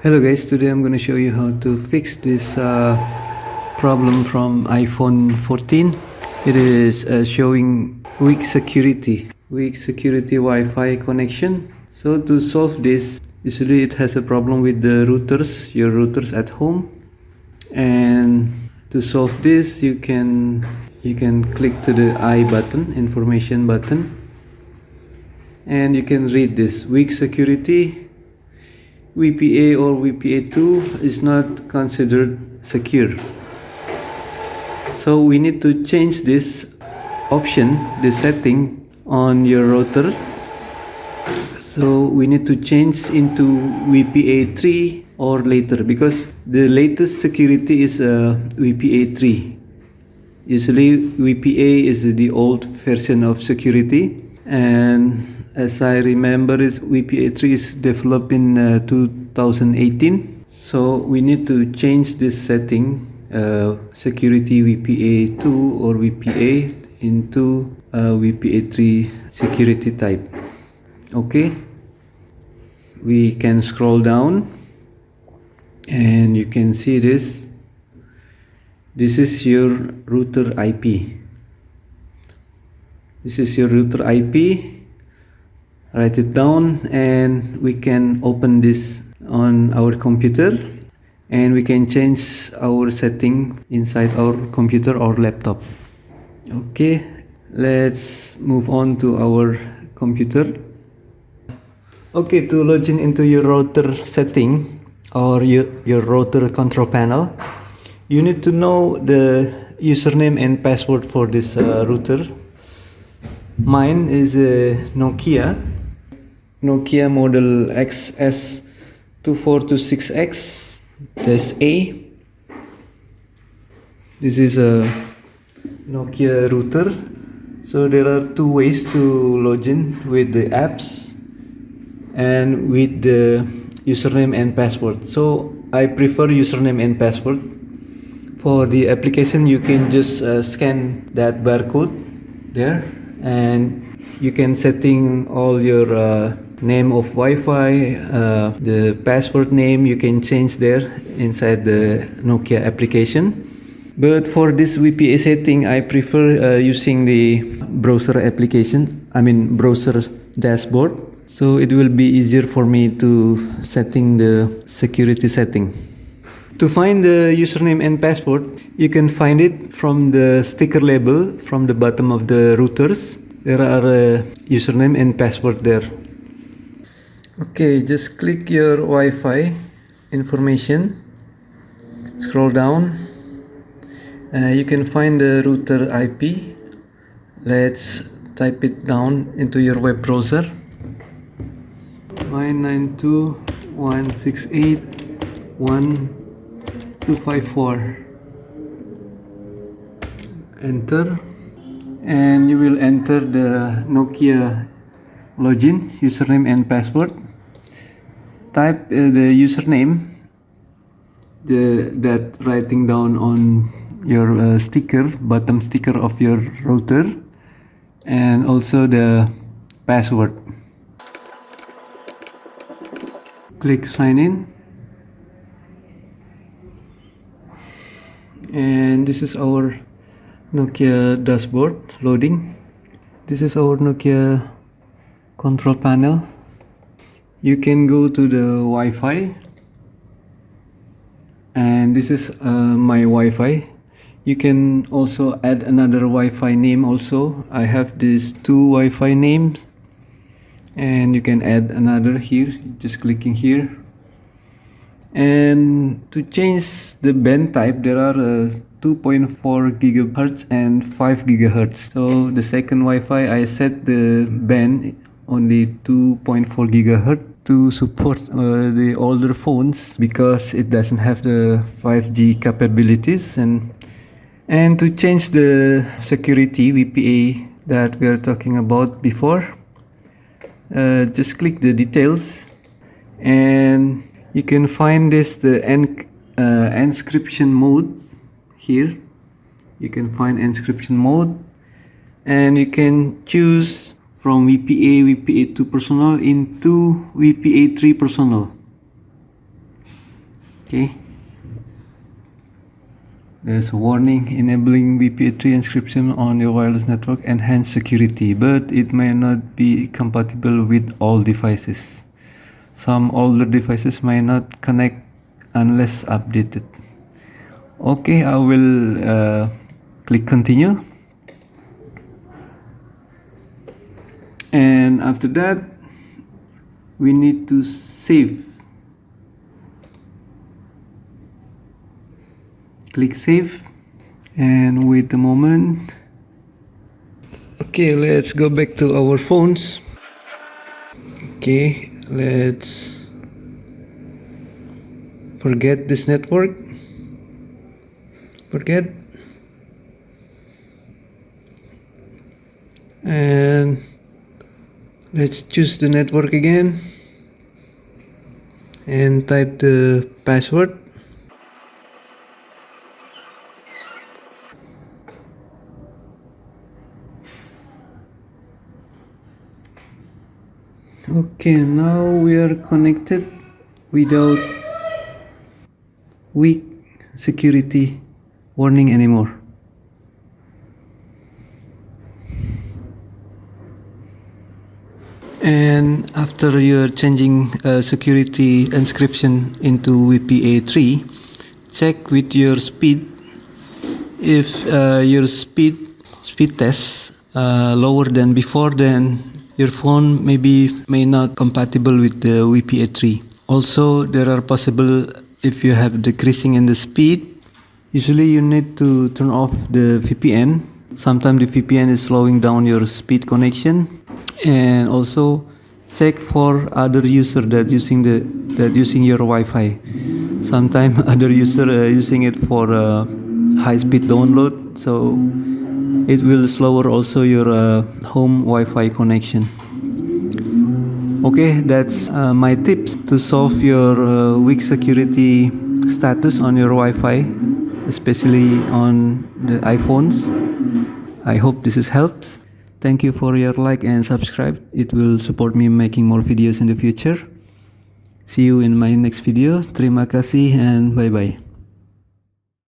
Hello guys, today I'm going to show you how to fix this problem from iPhone 14. It is showing weak security Wi-Fi connection. So to solve this, usually it has a problem with the routers, your routers at home. And to solve this, you can click to the I button, information button, and you can read this: weak security. VPA or VPA2 is not considered secure. So we need to change this option, the setting on your router. So we need to change into VPA3 or later, because the latest security is VPA3. Usually VPA is the old version of security, and as I remember, VPA3 is developed in 2018. So we need to change this setting, security VPA2 or VPA, into VPA3 security type. Okay, we can scroll down and you can see this. This is your router IP. This is your router IP. Write it down and we can open this on our computer, and we can change our setting inside our computer or laptop. Okay, let's move on to our computer. Okay, to log in into your router setting or your router control panel, you need to know the username and password for this router. Mine is Nokia model XS2426X-A. This is a Nokia router. So there are two ways to log in: with the apps and with the username and password. So I prefer username and password. For the application, you can just scan that barcode there, and you can setting all your name of Wi-Fi, the password name you can change there inside the Nokia application. But for this VPA setting, I prefer using the browser application, browser dashboard. So it will be easier for me to setting the security setting. To find the username and password, you can find it from the sticker label from the bottom of the routers. There are username and password there. Okay, just click your Wi-Fi information, scroll down, you can find the router IP. Let's type it down into your web browser: 192.168.1.254. Enter, and you will enter the Nokia login, username and password. Type the username, that writing down on your bottom sticker of your router, and also the password. Click sign in, and this is our Nokia dashboard loading. This is our Nokia control panel. You can go to the Wi-Fi, and this is my Wi-Fi. You can also add another Wi-Fi name also. I have these two Wi-Fi names, and you can add another here, just clicking here. And to change the band type, there are 2.4 gigahertz and 5 gigahertz. So the second Wi-Fi, I set the band only 2.4 gigahertz to support the older phones, because it doesn't have the 5G capabilities. And to change the security VPA that we are talking about before, just click the details, and you can find the encryption mode here. You can find encryption mode, and you can choose from VPA, VPA2 personal into VPA3 personal. Okay. There's a warning: enabling WPA3 encryption on your wireless network enhance security, but it may not be compatible with all devices. Some older devices may not connect unless updated. Okay, I will click continue. And after that, we need to save. Click save and wait a moment. Okay, let's go back to our phones. Okay, let's forget this network. Forget. And let's choose the network again and type the password. Okay, now we are connected without weak security warning anymore. And after you're changing security encryption into WPA3, check with your speed. If your speed test lower than before, then your phone may not compatible with the WPA3. Also, there are possible if you have decreasing in the speed. Usually you need to turn off the VPN. Sometimes the VPN is slowing down your speed connection. And also check for other user that using your Wi-Fi. Sometimes other user using it for high-speed download, so it will slower also your home Wi-Fi connection. Okay, that's my tips to solve your weak security status on your Wi-Fi, especially on the iPhones. I hope this is helps. Thank you for your like and subscribe. It will support me making more videos in the future. See you in my next video. Terima kasih and bye bye.